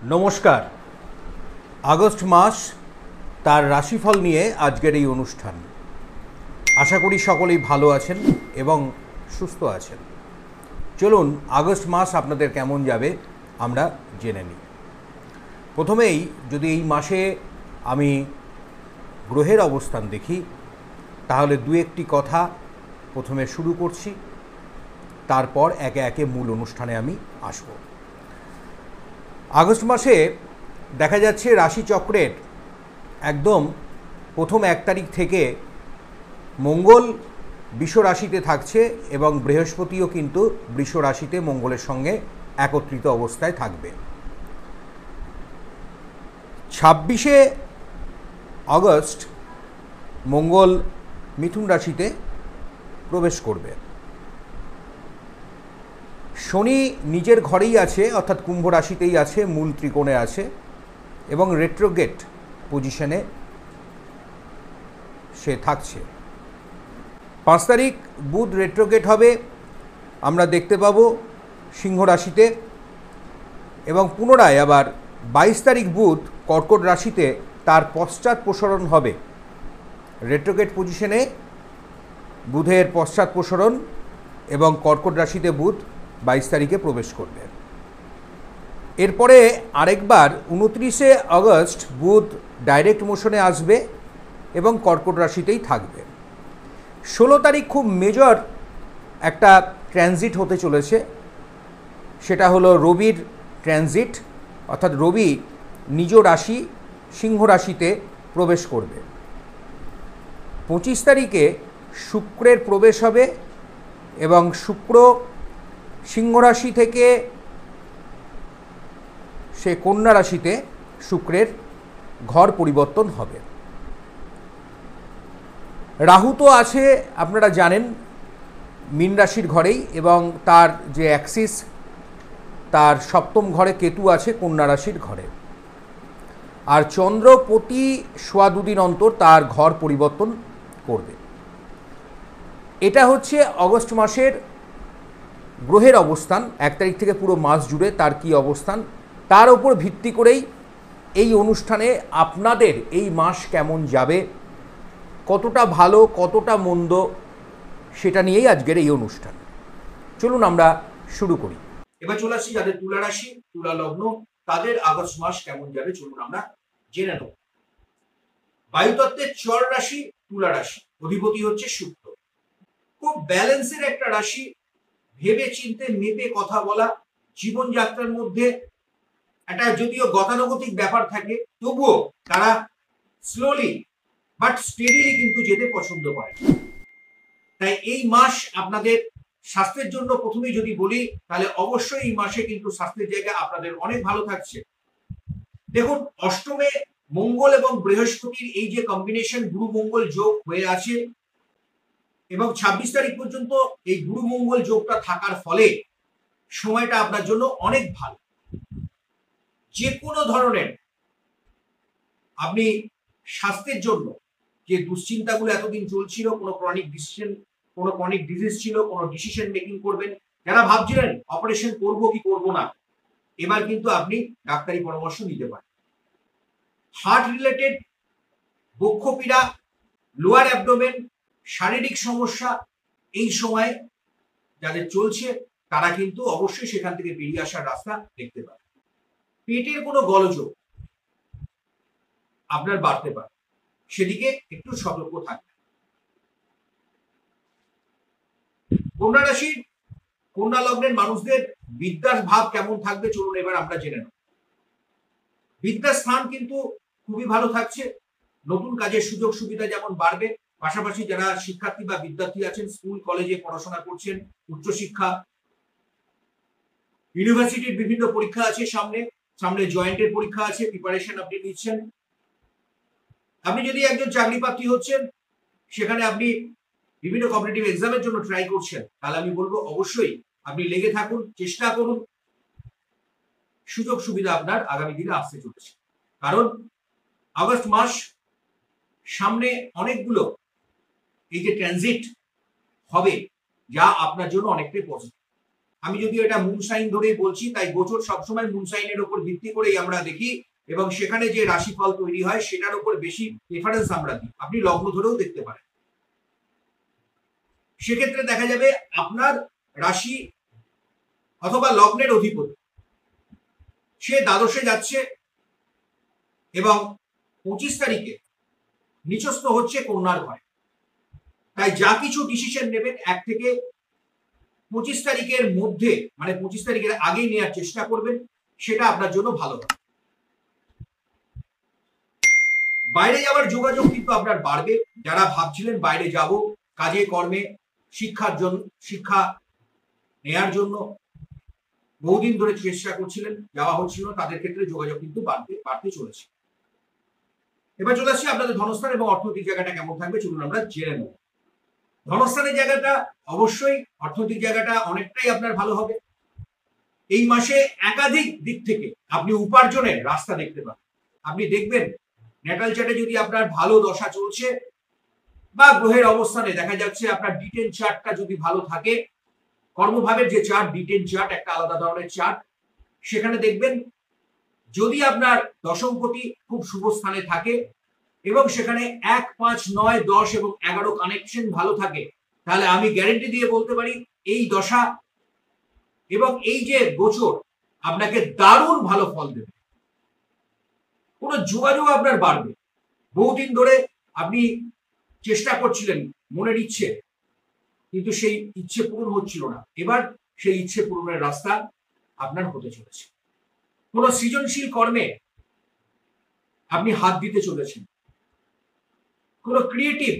নমস্কার। আগস্ট মাস তার রাশিফল নিয়ে আজকের এই অনুষ্ঠান। আশা করি সকলেই ভালো আছেন এবং সুস্থ আছেন। চলুন আগস্ট মাস আপনাদের কেমন যাবে আমরা জেনে নিই। প্রথমেই যদি এই মাসে আমি গ্রহের অবস্থান দেখি তাহলে দু একটি কথা প্রথমে শুরু করছি, তারপর একে একে মূল অনুষ্ঠানে আমি আসব। আগস্ট মাসে দেখা যাচ্ছে রাশিচক্রের একদম প্রথম 1 তারিখ থেকে মঙ্গল বৃষ রাশিতে থাকছে এবং বৃহস্পতিও কিন্তু বৃষ রাশিতে মঙ্গলের সঙ্গে একত্রিত অবস্থায় থাকবে। 26শে আগস্ট মঙ্গল মিথুন রাশিতে প্রবেশ করবে। শনি নিজের ঘরেই আছে, অর্থাৎ কুম্ভ রাশিতেই আছে, মূল ত্রিকোণে আছে এবং রেট্রোগেট পজিশনে সে থাকছে। 5 তারিখ বুধ রেট্রোগেট হবে, আমরা দেখতে পাবো সিংহ রাশিতে, এবং পুনরায় আবার 22 তারিখ বুধ কর্কট রাশিতে তার পশ্চাৎ প্রসারণ হবে। রেট্রোগেট পজিশনে বুধের পশ্চাৎ প্রসারণ এবং কর্কট রাশিতে বুধ 22 তারিখে প্রবেশ করবে। এরপরে আরেকবার 29শে আগস্ট বুধ ডাইরেক্ট মোশনে আসবে এবং কর্কট রাশিতেই থাকবে। 16 তারিখ খুব মেজর একটা ট্রানজিট হতে চলেছে, সেটা হলো রবির ট্রানজিট, অর্থাৎ রবি নিজ রাশি সিংহ রাশিতে প্রবেশ করবে। 25 তারিখে শুক্রের প্রবেশ হবে এবং শুক্র সিংহ রাশি থেকে সে কন্যা রাশিতে শুক্রের ঘর পরিবর্তন হবে। রাহু তো আছে আপনারা জানেন মীন রাশির ঘরেই, এবং তার যে অ্যাক্সিস তার সপ্তম ঘরে কেতু আছে কন্যা রাশির ঘরে। আর চন্দ্র প্রতি সোয়া দুদিন অন্তর তার ঘর পরিবর্তন করবে। এটা হচ্ছে আগস্ট মাসের গ্রহের অবস্থান। 1 তারিখ থেকে পুরো মাস জুড়ে তার কি অবস্থান, তার ওপর ভিত্তি করেই এই অনুষ্ঠানে আপনাদের এই মাস কেমন যাবে, কতটা ভালো কতটা মন্দ, সেটা নিয়েই আজকের এই অনুষ্ঠান। চলুন আমরা শুরু করি। এবার চলে আসছি যাদের তুলা রাশি তুলা লগ্ন, তাদের আগস্ট মাস কেমন যাবে চলুন আমরা জেনে নেব। বায়ুতত্ত্বের চর রাশি তুলা রাশি, অধিপতি হচ্ছে শুক্র। খুব ব্যালেন্সের একটা রাশি, ভেবে চিন্তে মেপে কথা বলা, জীবনযাত্রার মধ্যে একটা যদিও গতানুগতিক ব্যাপার থাকে তবুও তারা স্লোলি বাট স্টেডিলি কিন্তু যেতে পছন্দ করে। তাই এই মাস আপনাদের স্বাস্থ্যের জন্য প্রথমেই যদি বলি তাহলে অবশ্যই এই মাসে কিন্তু স্বাস্থ্যের জায়গা আপনাদের অনেক ভালো থাকছে। দেখুন, অষ্টমে মঙ্গল এবং বৃহস্পতির এই যে কম্বিনেশন, গুরু মঙ্গল যোগ হয়ে আছে এবং 26 তারিখ পর্যন্ত এই গুরু মঙ্গল যোগটা থাকার ফলে সময়টা আপনার জন্য অনেক ভালো। যে কোনো ধরনের আপনি স্বাস্থ্যের জন্য যে দুশ্চিন্তাগুলো এতদিন চলছিল, কোনো ক্রনিক ডিজিজ ছিল, কোনো ডিসিশন মেকিং করবেন, যারা ভাবছিলেন অপারেশন করব কি করব না, এবার কিন্তু আপনি ডাক্তারি পরামর্শ নিতে পারেন। হার্ট রিলেটেড বক্ষপীড়া, লোয়ার অ্যাবডোমেন, শারীরিক সমস্যা এই সময় যাদের চলছে তারা কিন্তু অবশ্যই সেখান থেকে বেরিয়ে আসার রাস্তা দেখতে পাবে। পেটের কোনো গোলযোগ আপনার বাড়তে পারে, সেদিকে একটু সতর্ক থাকবেন। কন্যা রাশির কন্যা লগ্নের মানুষদের বিদ্যার ভাব কেমন থাকবে চলুন এবার আমরা জেনে নেব। বিদ্যার স্থান কিন্তু খুবই ভালো থাকছে, নতুন কাজের সুযোগ সুবিধা যেমন বাড়বে, পাশাপাশি যারা শিক্ষার্থী বা বিদ্যার্থী আছেন, স্কুল কলেজে পড়াশোনা করছেন, উচ্চশিক্ষা, ইউনিভার্সিটির বিভিন্ন পরীক্ষা আছে, সামনে জয়েন্টের পরীক্ষা আছে, প্রিপারেশন আপনি নিচ্ছেন। আপনি যদি একজন চাকরি প্রার্থী হচ্ছেন, সেখানে আপনি বিভিন্ন কম্পিটিটিভ এক্সামের জন্য ট্রাই করছেন, তাহলে আমি বলবো অবশ্যই আপনি লেগে থাকুন, চেষ্টা করুন। সুযোগ সুবিধা আপনার আগামী দিনে আসতে চলেছে, কারণ আগস্ট মাস সামনে অনেকগুলো এই যে ট্রানজিট হবে যা আপনার জন্য অনেকটাই পজিটিভ। আমি যদি এটা মুন সাইন ধরেই বলছি, তাই গোচর সবসময় মুন সাইনের উপর ভিত্তি করেই আমরা দেখি এবং সেখানে যে রাশিফল তৈরি হয় সেটার উপর বেশি প্রেফারেন্স আমরা দিই। আপনি লগ্ন ধরেও দেখতে পারেন। সেক্ষেত্রে দেখা যাবে আপনার রাশি অথবা লগ্নের অধিপতি সে দ্বাদশে যাচ্ছে এবং 25 তারিখে নিচস্থ হচ্ছে কন্যার ঘরে। তাই যা কিছু ডিসিশন নেবেন 1 থেকে 25 তারিখের মধ্যে, মানে 25 তারিখের আগেই নেওয়ার চেষ্টা করবেন, সেটা আপনার জন্য ভালো হবে। বাইরে যাওয়ার যোগাযোগ কিন্তু আপনার বাড়বে। যারা ভাবছিলেন বাইরে যাব কাজে কর্মে শিক্ষা নেয়ার জন্য বহুদিন ধরে চেষ্টা করছিলেন, যাওয়া হচ্ছিল, তাদের ক্ষেত্রে যোগাযোগ কিন্তু বাড়তে চলেছে। এবার চলে আসছি আপনাদের ধনস্থান এবং অর্থনৈতিক জায়গাটা কেমন থাকবে, চলুন আমরা জেনে নেব। ধনস্থানের জায়গাটা অবশ্যই, অর্থনৈতিক জায়গাটা অনেকটাই আপনার ভালো হবে। এই মাসে একাধিক দিক থেকে আপনি উপার্জনের রাস্তা দেখতে পাবেন। আপনি দেখবেন ন্যাটাল চার্টে যদি আপনার ভালো দশা চলছে বা গ্রহের অবস্থানে দেখা যাচ্ছে আপনার D10 চার্টটা যদি ভালো থাকে, কর্মভাবের যে চার্ট, D10 চার্ট একটা আলাদা ধরনের চার্ট, সেখানে দেখবেন যদি আপনার দশমপতি খুব শুভ স্থানে থাকে এবং সেখানে 1, 5, 9, 10 এবং 11 কানেকশন ভালো থাকে, তাহলে আমি গ্যারেন্টি দিয়ে বলতে পারি এই দশা এবং এই যে গোচর আপনাকে দারুণ ভালো ফল দেবে। কোনো যোগাযোগ আপনার বাড়বে। বহুদিন ধরে আপনি চেষ্টা করছিলেন মনের ইচ্ছে, কিন্তু সেই ইচ্ছে পূরণ হচ্ছিল না। এবার সেই ইচ্ছে পূরণের রাস্তা আপনার হতে চলেছে। কোনো সৃজনশীল কর্মে আপনি হাত দিতে চলেছেন। কোনো ক্রিয়েটিভ,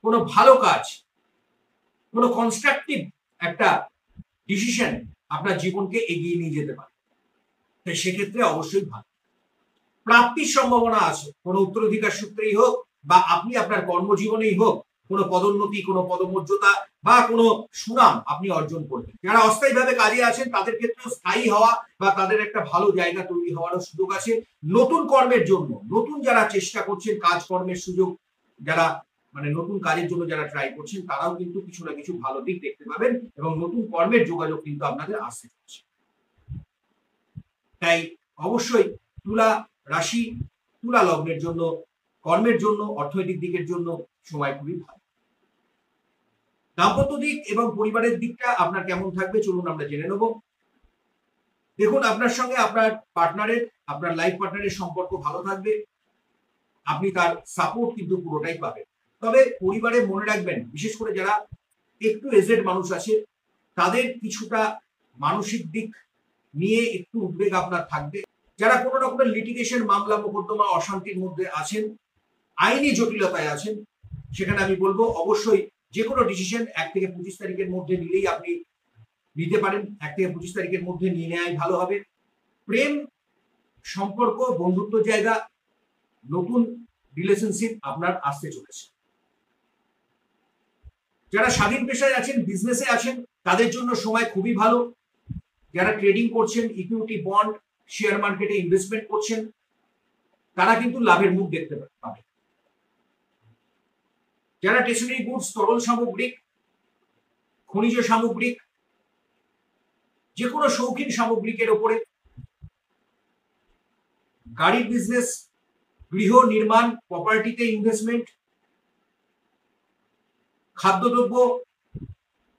কোনো ভালো কাজ, কোনো কনস্ট্রাকটিভ একটা ডিসিশন আপনার জীবনকে এগিয়ে নিয়ে যেতে পারে। তাই সেক্ষেত্রে অবশ্যই ভালো প্রাপ্তির সম্ভাবনা আছে। কোনো উত্তরাধিকার সূত্রেই হোক বা আপনি আপনার কর্মজীবনেই হোক, কোনো পদোন্নতি, কোনো পদমর্যাদা বা কোনো সুনাম আপনি অর্জন করবেন। যারা অস্থায়ীভাবে কাজে আছেন তাদের ক্ষেত্রেও স্থায়ী হওয়া বা তাদের একটা ভালো জায়গা তৈরি হওয়ারও সুযোগ আছে। নতুন কর্মের জন্য, নতুন যারা চেষ্টা করছেন কাজকর্মের সুযোগ, যারা মানে নতুন কাজের জন্য যারা ট্রাই করছেন, তারাও কিন্তু কিছু না কিছু ভালো দিক দেখতে পাবেন এবং নতুন কর্মের যোগাযোগ কিন্তু আপনাদের আসতে চলেছে। তাই অবশ্যই তুলা রাশি, তুলা লগ্নের জন্য, কর্মের জন্য, অর্থনৈতিক দিকের জন্য সময় খুবই ভালো। দাম্পত্য দিক এবং পরিবারের দিকটা আপনার কেমন থাকবে চলুন আমরা জেনে নেব। দেখুন, আপনার সঙ্গে আপনার পার্টনারের, আপনার লাইফ পার্টনারের সম্পর্ক ভালো থাকবে। আপনি তার সাপোর্ট কিন্তু পুরোটাই পাবেন। তবে পরিবারে মনে রাখবেন, বিশেষ করে যারা একটু এজেড মানুষ আছে তাদের কিছুটা মানসিক দিক নিয়ে একটু উদ্বেগ আপনার থাকবে। যারা কোনো রকমের লিটিগেশন, মামলা মোকদ্দমা, অশান্তির মধ্যে আছেন, আইনি জটিলতায় আছেন, সেখানে আমি বলবো অবশ্যই যে কোনো ডিসিশন 1 থেকে 25 তারিখের মধ্যে নিলেই আপনি নিতে পারেন। 1 থেকে 25 তারিখের মধ্যে নিয়ে নেওয়াই ভালো হবে। প্রেম সম্পর্ক, বন্ধুত্ব জায়গা, নতুন রিলেশনশিপ আপনার আসতে চলেছে। যারা স্বাধীন পেশায় আছেন, বিজনেসে আছেন, তাদের জন্য সময় খুবই ভালো। যারা ট্রেডিং করছেন, ইকুইটি, বন্ড, শেয়ার মার্কেটে ইনভেস্টমেন্ট করছেন, তারা কিন্তু লাভের মুখ দেখতে পাবে। যারা স্টেশনারি গুডস, তরল সামগ্রিক, খনিজ সামগ্রিক, যে কোনো শৌখিন সামগ্রিকের উপরে, গাড়ির বিজনেস, গৃহ নির্মাণ, প্রপার্টিতে ইনভেস্টমেন্ট, খাদ্যদ্রব্য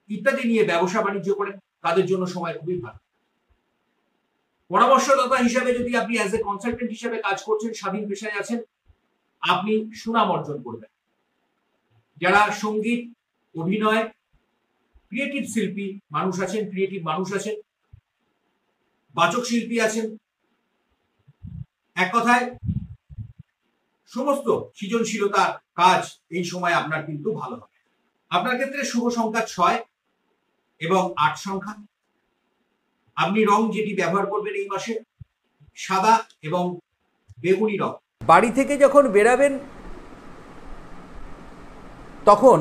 ইত্যাদি নিয়ে ব্যবসা বাণিজ্য করেন, তাদের জন্য সময় খুবই ভালো। পরামর্শদাতা হিসাবে যদি আপনি অ্যাজ এ কনসালটেন্ট হিসাবে কাজ করছেন, স্বাধীন পেশায় আছেন, আপনি সুনাম অর্জন করবেন। যারা সঙ্গীত, অভিনয়, ক্রিয়েটিভ শিল্পী মানুষ আছেন, ক্রিয়েটিভ মানুষ আছেন, বাচক শিল্পী আছেন, এক কথায় সমস্ত সৃজনশীলতা কাজ এই সময় আপনার কিন্তু ভালো হবে। আপনার ক্ষেত্রে শুভ সংখ্যা 6 এবং 8 সংখ্যা। আপনি রং যেটি ব্যবহার করবেন এই মাসে সাদা এবং বেগুনি রং। বাড়ি থেকে যখন বেরাবেন তখন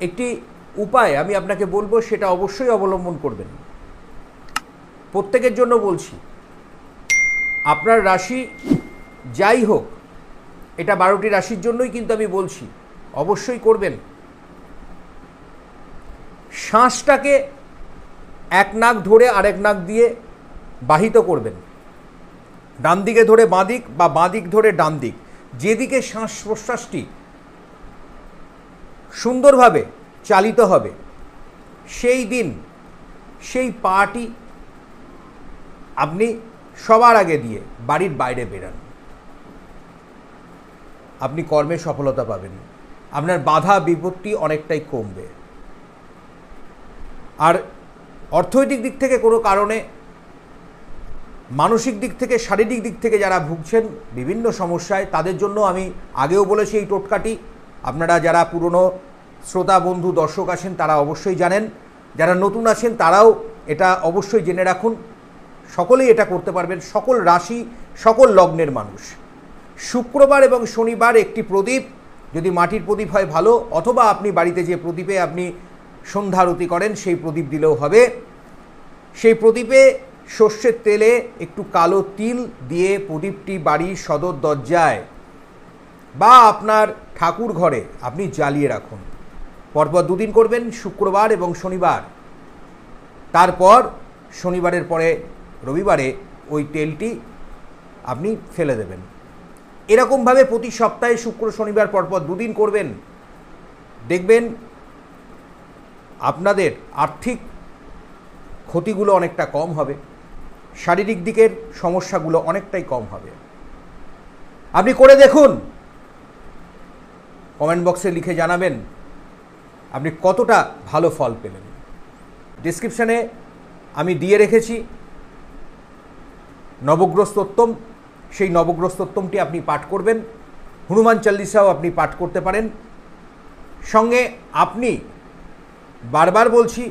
একটি উপায় আমি আপনাকে বলবো, সেটা অবশ্যই অবলম্বন করবেন। প্রত্যেকের জন্য বলছি, আপনার রাশি যাই হোক, এটা 12টি রাশির জন্যই কিন্তু আমি বলছি, অবশ্যই করবেন। শ্বাসটাকে এক নাক ধরে আরেক নাক দিয়ে বাহিত করবেন। ডান দিকে ধরে বাঁ দিক বা বাঁ দিক ধরে ডান দিক, যেদিকে শ্বাস প্রশ্বাসটি সুন্দরভাবে চালিত হবে সেই দিন সেই পাটি আপনি সবার আগে দিয়ে বাড়ির বাইরে বেরান। আপনি কর্মে সফলতা পাবেন, আপনার বাধা বিপত্তি অনেকটাই কমবে। আর অর্থনৈতিক দিক থেকে কোনো কারণে, মানসিক দিক থেকে, শারীরিক দিক থেকে যারা ভুগছেন বিভিন্ন সমস্যায়, তাদের জন্য আমি আগেও বলেছি এই টোটকাটি। আপনারা যারা পুরনো শ্রোতা বন্ধু দর্শক আছেন তারা অবশ্যই জানেন, যারা নতুন আছেন তারাও এটা অবশ্যই জেনে রাখুন। সকলেই এটা করতে পারবেন, সকল রাশি সকল লগ্নের মানুষ। শুক্রবার এবং শনিবার একটি প্রদীপ, যদি মাটির প্রদীপ হয় ভালো, অথবা আপনি বাড়িতে যে প্রদীপে আপনি সন্ধ্যা আরতি করেন সেই প্রদীপ দিলেও হবে। সেই প্রদীপে সর্ষের তেলে একটু কালো তিল দিয়ে প্রদীপটি বাড়ির সদর দরজায় বা আপনার ঠাকুর ঘরে আপনি জ্বালিয়ে রাখুন। পরপর 2 দিন করবেন, শুক্রবার এবং শনিবার। তারপর শনিবারের পরে রবিবারে ওই তেলটি আপনি ফেলে দেবেন। এরকমভাবে প্রতি সপ্তাহে শুক্র শনিবার পরপর 2 দিন করবেন। দেখবেন আপনাদের আর্থিক ক্ষতিগুলো অনেকটা কম হবে, শারীরিক দিকের সমস্যাগুলো অনেকটাই কম হবে। আপনি করে দেখুন, কমেন্ট বক্সে লিখে জানাবেন আপনি কতটা ভালো ফল পেলেন। ডেসক্রিপশানে আমি দিয়ে রেখেছি নবগ্রহ স্তোত্তম, সেই নবগ্রহ স্তোত্তমটি আপনি পাঠ করবেন। হনুমান চালিসাও আপনি পাঠ করতে পারেন। সঙ্গে আপনি বারবার বলছি,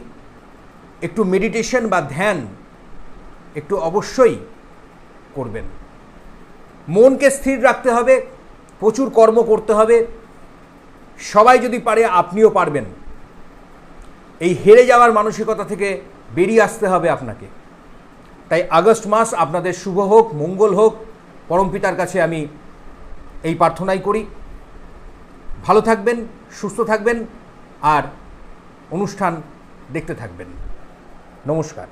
একটু মেডিটেশন বা ধ্যান একটু অবশ্যই করবেন। মনকে স্থির রাখতে হবে, প্রচুর কর্ম করতে হবে। সবাই যদি পারে আপনিও পারবেন। এই হেরে যাওয়ার মানসিকতা থেকে বেরিয়ে আসতে হবে আপনাকে। তাই আগস্ট মাস আপনাদের শুভ হোক, মঙ্গল হোক, পরমপিতার কাছে আমি এই প্রার্থনাই করি। ভালো থাকবেন, সুস্থ থাকবেন আর অনুষ্ঠান দেখতে থাকবেন। নমস্কার।